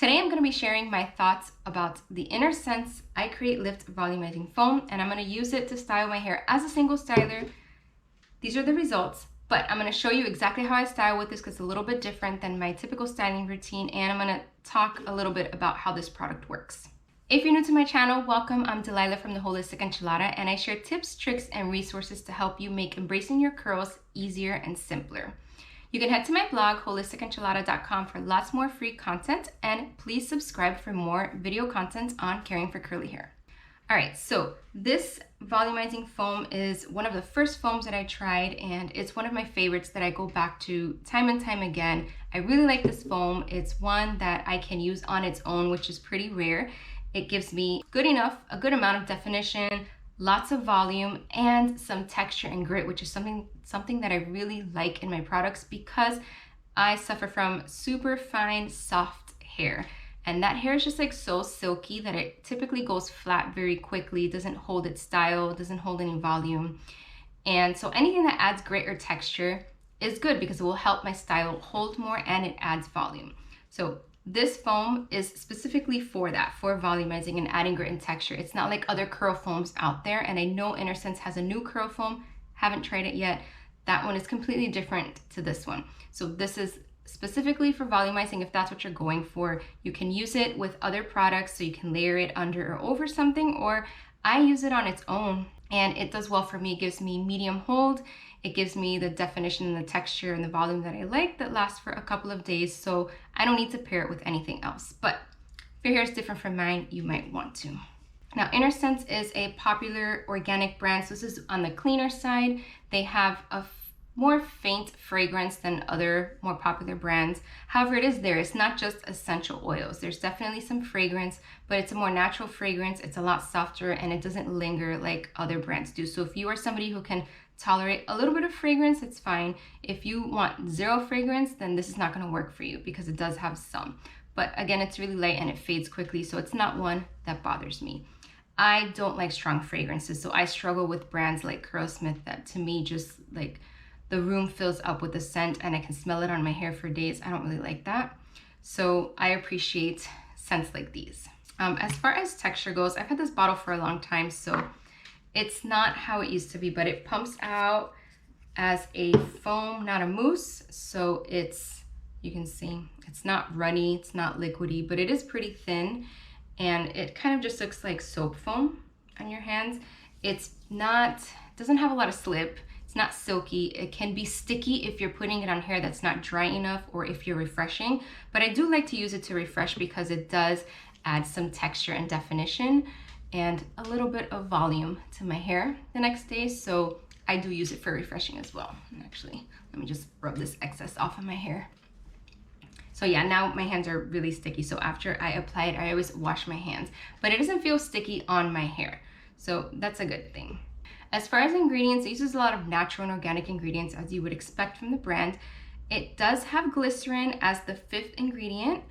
Today I'm going to be sharing my thoughts about the Innersense I Create Lift Volumizing Foam, and I'm going to use it to style my hair as a single styler. These are the results, but I'm going to show you exactly how I style with this because it's a little bit different than my typical styling routine, and I'm going to talk a little bit about how this product works. If you're new to my channel, welcome. I'm Delilah from the Holistic Enchilada, and I share tips, tricks, and resources to help you make embracing your curls easier and simpler. You can head to my blog, holisticenchilada.com, for lots more free content, and please subscribe for more video content on caring for curly hair. All right, so this volumizing foam is one of the first foams that I tried, and it's one of my favorites that I go back to time and time again. I really like this foam. It's one that I can use on its own, which is pretty rare. It gives me a good amount of definition, lots of volume, and some texture and grit, which is something that I really like in my products because I suffer from super fine, soft hair. And that hair is just like so silky that it typically goes flat very quickly, doesn't hold its style, doesn't hold any volume. And so anything that adds grit or texture is good because it will help my style hold more and it adds volume. So this foam is specifically for that, for volumizing and adding grit and texture. It's not like other curl foams out there, and I know Innersense has a new curl foam, haven't tried it yet. That one is completely different to this one. So this is specifically for volumizing. If that's what you're going for, you can use it with other products, so you can layer it under or over something, or I use it on its own and it does well for me. It gives me medium hold. It gives me the definition and the texture and the volume that I like that lasts for a couple of days, so I don't need to pair it with anything else. But if your hair is different from mine, you might want to. Now, Innersense is a popular organic brand, so this is on the cleaner side. They have a more faint fragrance than other more popular brands. However, it is there. It's not just essential oils. There's definitely some fragrance, but it's a more natural fragrance. It's a lot softer and it doesn't linger like other brands do. So if you are somebody who can tolerate a little bit of fragrance, it's fine. If you want zero fragrance, then this is not gonna work for you because it does have some. But again, it's really light and it fades quickly, so it's not one that bothers me. I don't like strong fragrances, so I struggle with brands like Curlsmith that to me just like the room fills up with the scent and I can smell it on my hair for days. I don't really like that. So I appreciate scents like these. As far as texture goes, I've had this bottle for a long time, so it's not how it used to be, but it pumps out as a foam, not a mousse. So you can see, it's not runny, it's not liquidy, but it is pretty thin. And it kind of just looks like soap foam on your hands. It doesn't have a lot of slip. It's not silky. It can be sticky if you're putting it on hair that's not dry enough or if you're refreshing. But I do like to use it to refresh because it does add some texture and definition and a little bit of volume to my hair the next day. So I do use it for refreshing as well. And actually, let me just rub this excess off of my hair. So yeah, now my hands are really sticky. So after I apply it, I always wash my hands, but it doesn't feel sticky on my hair. So that's a good thing. As far as ingredients, it uses a lot of natural and organic ingredients as you would expect from the brand. It does have glycerin as the 5th ingredient.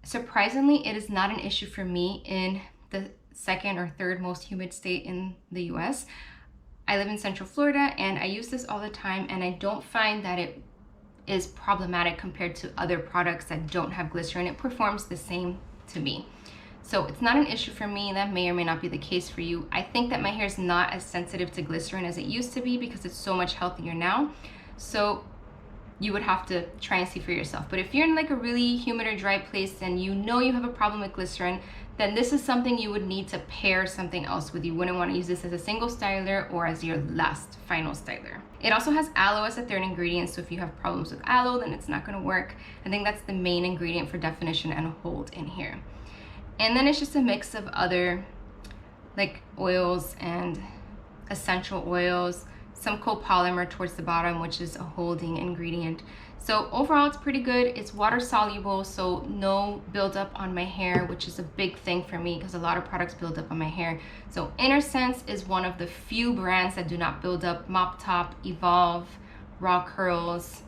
Surprisingly, it is not an issue for me in the 2nd or 3rd most humid state in the US. I live in Central Florida and I use this all the time, and I don't find that it is problematic compared to other products that don't have glycerin. It performs the same to me. So it's not an issue for me. That may or may not be the case for you. I think that my hair is not as sensitive to glycerin as it used to be because it's so much healthier now. So you would have to try and see for yourself. But if you're in like a really humid or dry place and you know you have a problem with glycerin, then this is something you would need to pair something else with. You wouldn't want to use this as a single styler or as your last final styler. It also has aloe as a 3rd ingredient, so if you have problems with aloe, then it's not going to work. I think that's the main ingredient for definition and hold in here. And then it's just a mix of other like oils and essential oils, some copolymer towards the bottom, which is a holding ingredient. So overall, it's pretty good. It's water soluble, so no buildup on my hair, which is a big thing for me because a lot of products build up on my hair. So Innersense is one of the few brands that do not build up. Mop Top, Evolve, Raw Curls.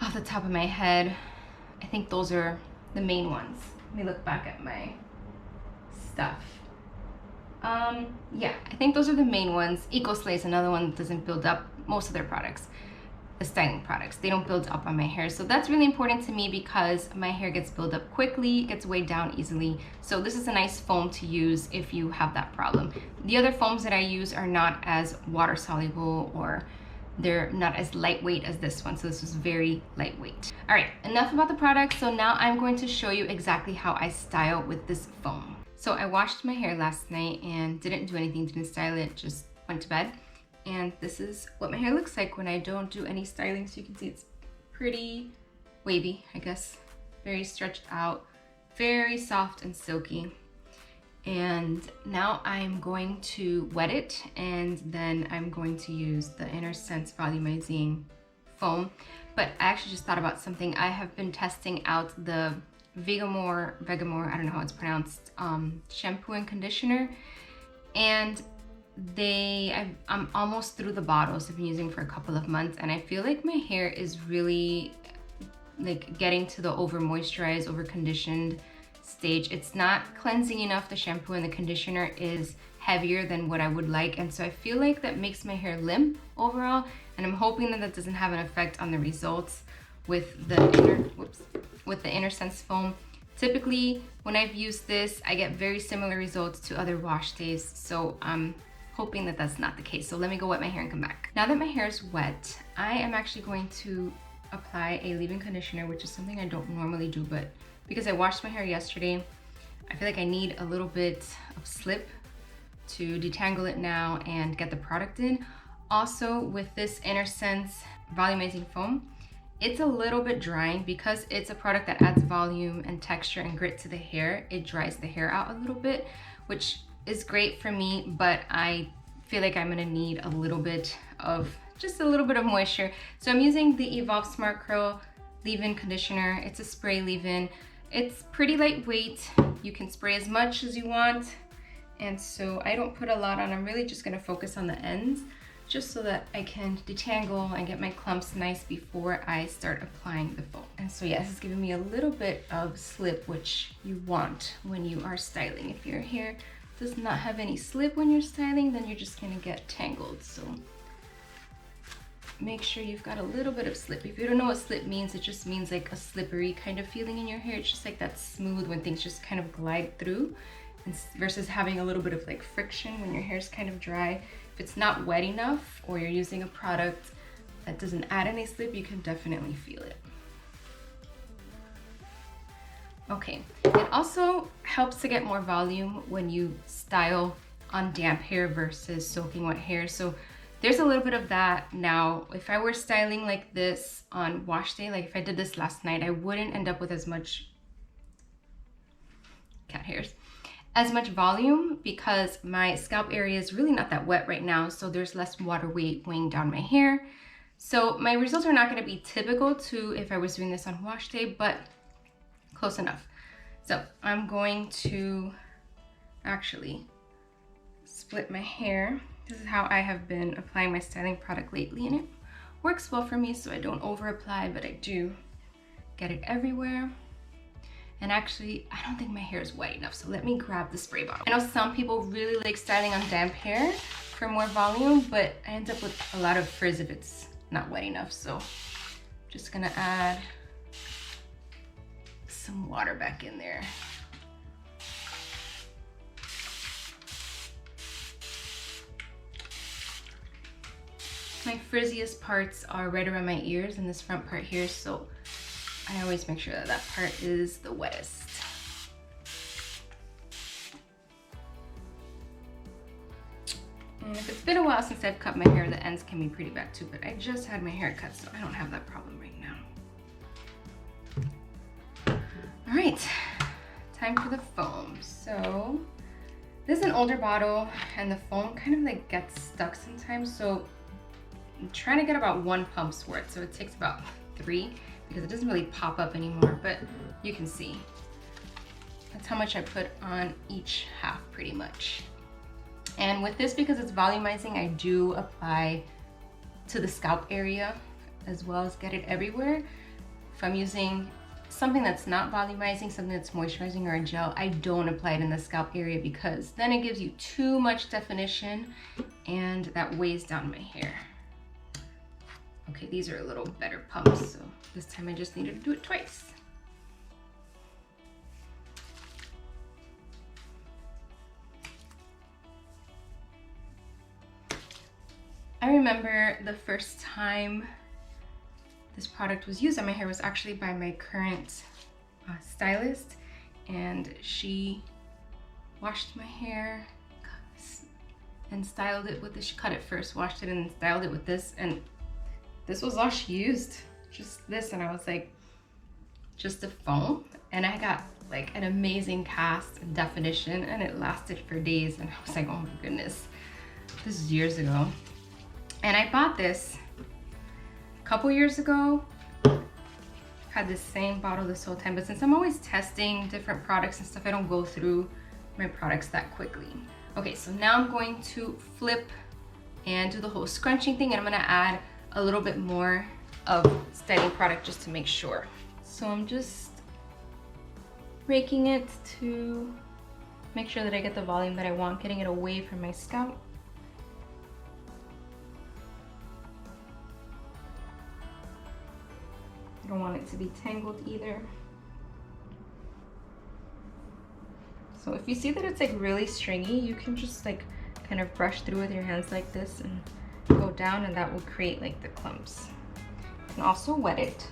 Off the top of my head, I think those are the main ones. Let me look back at my stuff. Yeah, I think those are the main ones. EcoSlay is another one that doesn't build up most of their products. the styling products. They don't build up on my hair. So that's really important to me because my hair gets built up quickly, gets weighed down easily. So this is a nice foam to use if you have that problem. The other foams that I use are not as water soluble, or they're not as lightweight as this one. So this is very lightweight. All right, enough about the product. So now I'm going to show you exactly how I style with this foam. So I washed my hair last night and didn't do anything, didn't style it, just went to bed. And this is what my hair looks like when I don't do any styling. So you can see it's pretty wavy, I guess. Very stretched out, very soft and silky. And now I'm going to wet it, and then I'm going to use the Innersense Volumizing foam. But I actually just thought about something. I have been testing out the Vegamore, I don't know how it's pronounced, shampoo and conditioner. And I'm almost through the bottles. I've been using for a couple of months, and I feel like my hair is really like getting to the over moisturized, over conditioned stage. It's not cleansing enough. The shampoo and the conditioner is heavier than what I would like, and so I feel like that makes my hair limp overall, and I'm hoping that that doesn't have an effect on the results with the Innersense foam. Typically when I've used this, I get very similar results to other wash days, so I'm hoping that that's not the case. So let me go wet my hair and come back. Now that my hair is wet, I am actually going to apply a leave-in conditioner, which is something I don't normally do, but because I washed my hair yesterday, I feel like I need a little bit of slip to detangle it now and get the product in. Also, with this Innersense Volumizing foam, it's a little bit drying because it's a product that adds volume and texture and grit to the hair. It dries the hair out a little bit, which is great for me, but I feel like I'm gonna need a little bit of, just a little bit of moisture. So I'm using the Evolve Smart Curl leave-in conditioner. It's a spray leave-in. It's pretty lightweight. You can spray as much as you want. And so I don't put a lot on. I'm really just gonna focus on the ends, just so that I can detangle and get my clumps nice before I start applying the foam. And so yeah, this is giving me a little bit of slip, which you want when you are styling. If your hair does not have any slip when you're styling, then you're just gonna get tangled. So make sure you've got a little bit of slip. If you don't know what slip means, it just means like a slippery kind of feeling in your hair. It's just like that smooth when things just kind of glide through, and versus having a little bit of like friction when your hair's kind of dry. If it's not wet enough, or you're using a product that doesn't add any slip, you can definitely feel it. Okay, it also helps to get more volume when you style on damp hair versus soaking wet hair. So there's a little bit of that. Now, if I were styling like this on wash day, like if I did this last night, I wouldn't end up with as much cat hairs, as much volume, because my scalp area is really not that wet right now. So there's less water weight weighing down my hair. So my results are not gonna be typical to if I was doing this on wash day, but close enough. So I'm going to actually split my hair. This is how I have been applying my styling product lately, and it works well for me, so I don't over apply, but I do get it everywhere. And actually, I don't think my hair is wet enough, so let me grab the spray bottle. I know some people really like styling on damp hair for more volume, but I end up with a lot of frizz if it's not wet enough, so I'm just gonna add some water back in there. My frizziest parts are right around my ears and this front part here, so I always make sure that that part is the wettest. And if it's been a while since I've cut my hair, the ends can be pretty bad too, but I just had my hair cut, so I don't have that problem right now. All right, time for the foam. So this is an older bottle, and the foam kind of like gets stuck sometimes, so I'm trying to get about 1 pump's worth. So it takes about 3 because it doesn't really pop up anymore, but you can see that's how much I put on each half pretty much. And with this, because it's volumizing, I do apply to the scalp area as well as get it everywhere. If I'm using something that's not volumizing, something that's moisturizing or a gel, I don't apply it in the scalp area because then it gives you too much definition and that weighs down my hair. Okay, these are a little better pumps, so this time I just needed to do it twice. I remember the first time this product was used on my hair was actually by my current stylist, and she washed my hair and styled it with this. She cut it first, washed it, and styled it with this, and this was all she used, just this. And I was like, just a foam, and I got like an amazing cast and definition, and it lasted for days, and I was like, oh my goodness, this is years ago. And I bought this a couple years ago. Had this same bottle this whole time, but since I'm always testing different products and stuff, I don't go through my products that quickly. Okay, so now I'm going to flip and do the whole scrunching thing, and I'm gonna add a little bit more of styling product just to make sure. So I'm just raking it to make sure that I get the volume that I want, getting it away from my scalp. I don't want it to be tangled either. So if you see that it's like really stringy, you can just like kind of brush through with your hands like this and go down, and that will create like the clumps. You can also wet it.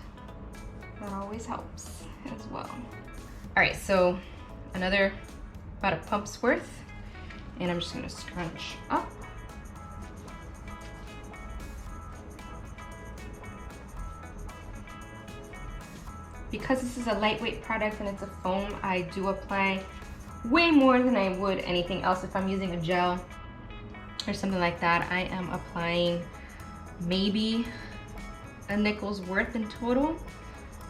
That always helps as well. All right, so another about a pump's worth, and I'm just gonna scrunch up. Because this is a lightweight product and it's a foam, I do apply way more than I would anything else. If I'm using a gel or something like that, I am applying maybe a nickel's worth in total.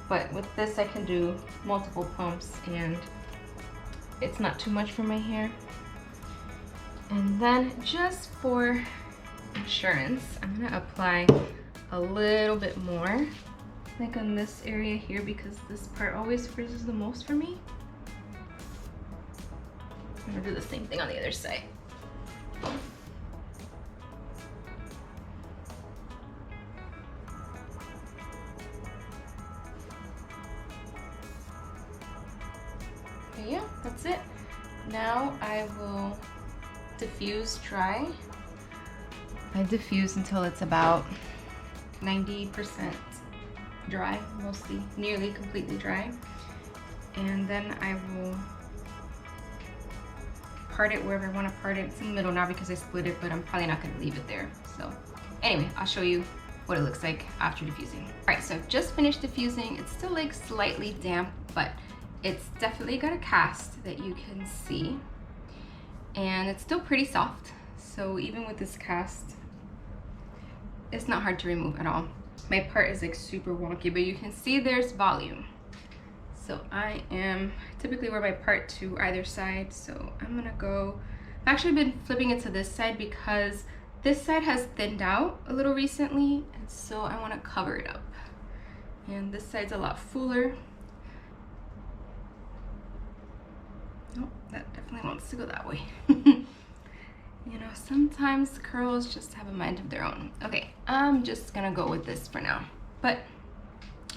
But with this, I can do multiple pumps and it's not too much for my hair. And then just for insurance, I'm gonna apply a little bit more, like on this area here, because this part always frizzes the most for me. I'm gonna do the same thing on the other side. Okay, yeah, that's it. Now I will diffuse dry. I diffuse until it's about 90% dry, mostly, nearly completely dry. And then I will part it wherever I want to part it. It's in the middle now because I split it, but I'm probably not going to leave it there. So anyway, I'll show you what it looks like after diffusing. All right, so I've just finished diffusing. It's still like slightly damp, but it's definitely got a cast that you can see. And it's still pretty soft. So even with this cast, it's not hard to remove at all. My part is like super wonky, but you can see there's volume. So I am typically wear my part to either side. So I'm gonna go, I've actually been flipping it to this side because this side has thinned out a little recently. And so I wanna cover it up. And this side's a lot fuller. Oh, that definitely wants to go that way. You know, sometimes curls just have a mind of their own. Okay, I'm just gonna go with this for now. But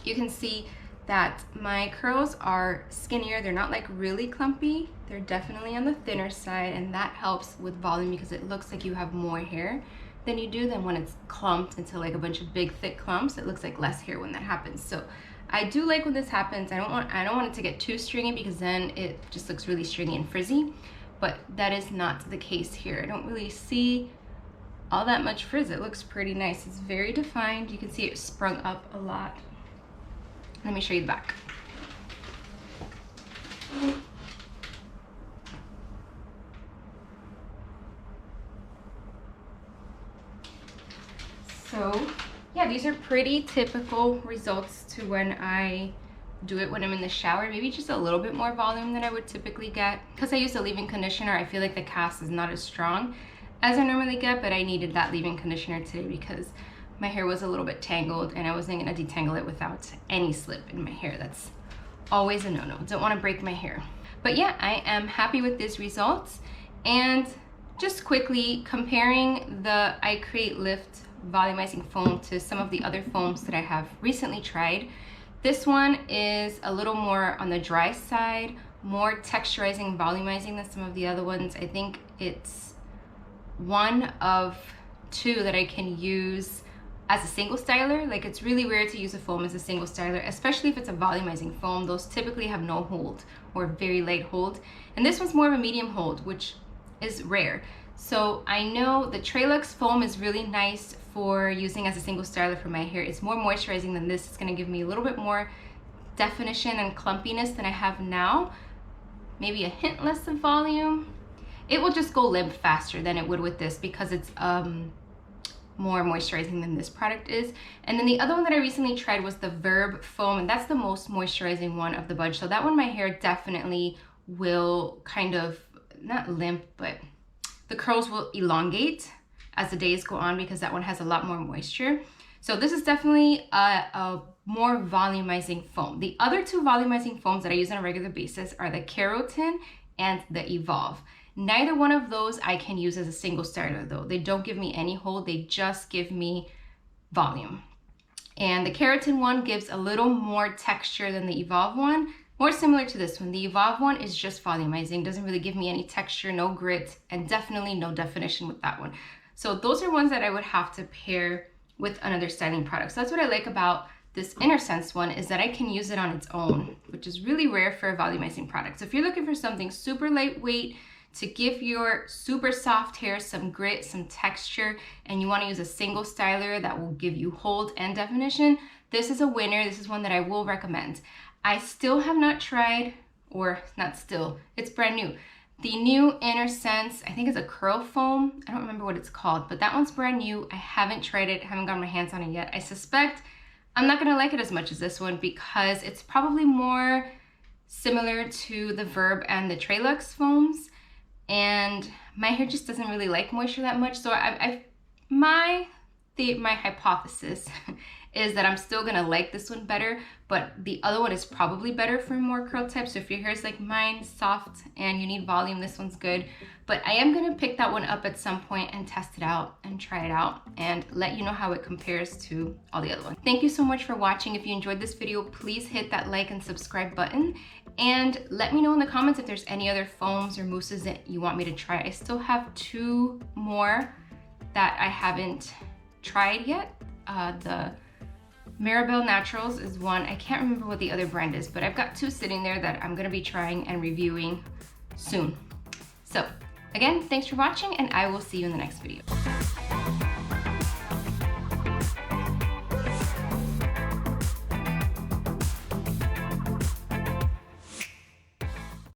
you can see that my curls are skinnier. They're not like really clumpy. They're definitely on the thinner side, and that helps with volume because it looks like you have more hair than you do than when it's clumped into like a bunch of big thick clumps. It looks like less hair when that happens. So I do like when this happens. I don't want it to get too stringy because then it just looks really stringy and frizzy. But that is not the case here. I don't really see all that much frizz. It looks pretty nice. It's very defined. You can see it sprung up a lot. Let me show you the back. So yeah, these are pretty typical results to when I do it when I'm in the shower. Maybe just a little bit more volume than I would typically get. Because I use a leave-in conditioner, I feel like the cast is not as strong as I normally get, but I needed that leave-in conditioner today because my hair was a little bit tangled and I wasn't gonna detangle it without any slip in my hair. That's always a no-no. Don't wanna break my hair. But yeah, I am happy with these results. And just quickly comparing the I Create Lift volumizing foam to some of the other foams that I have recently tried. This one is a little more on the dry side, more texturizing and volumizing than some of the other ones. I think it's one of two that I can use as a single styler. Like, it's really rare to use a foam as a single styler, especially if it's a volumizing foam. Those typically have no hold or very light hold. And this one's more of a medium hold, which is rare. So I know the Trelux foam is really nice for using as a single styler for my hair. It's more moisturizing than this. It's gonna give me a little bit more definition and clumpiness than I have now. Maybe a hint less of volume. It will just go limp faster than it would with this because it's more moisturizing than this product is. And then the other one that I recently tried was the Verb foam, and that's the most moisturizing one of the bunch. So that one, my hair definitely will kind of, not limp, but the curls will elongate as the days go on because that one has a lot more moisture. So this is definitely a more volumizing foam. The other two volumizing foams that I use on a regular basis are the Keratin and the Evolve. Neither one of those I can use as a single styler though. They don't give me any hold, they just give me volume. And the Keratin one gives a little more texture than the Evolve one, more similar to this one. The Evolve one is just volumizing, doesn't really give me any texture, no grit, and definitely no definition with that one. So those are ones that I would have to pair with another styling product. So that's what I like about this Innersense one, is that I can use it on its own, which is really rare for a volumizing product. So if you're looking for something super lightweight to give your super soft hair some grit, some texture, and you want to use a single styler that will give you hold and definition, this is a winner. This is one that I will recommend. I still have not tried, or not still, it's brand new, the new Innersense, I think it's a curl foam. I don't remember what it's called, but that one's brand new. I haven't tried it, haven't gotten my hands on it yet. I suspect I'm not gonna like it as much as this one because it's probably more similar to the Verb and the Trelux foams. And my hair just doesn't really like moisture that much. So my hypothesis is that I'm still gonna like this one better, but the other one is probably better for more curl types. So if your hair is like mine, soft, and you need volume, this one's good. But I am gonna pick that one up at some point and test it out and try it out and let you know how it compares to all the other ones. Thank you so much for watching. If you enjoyed this video, please hit that like and subscribe button. And let me know in the comments if there's any other foams or mousses that you want me to try. I still have two more that I haven't tried yet. The Maribel Naturals is one. I can't remember what the other brand is, but I've got two sitting there that I'm gonna be trying and reviewing soon. So again, thanks for watching, and I will see you in the next video.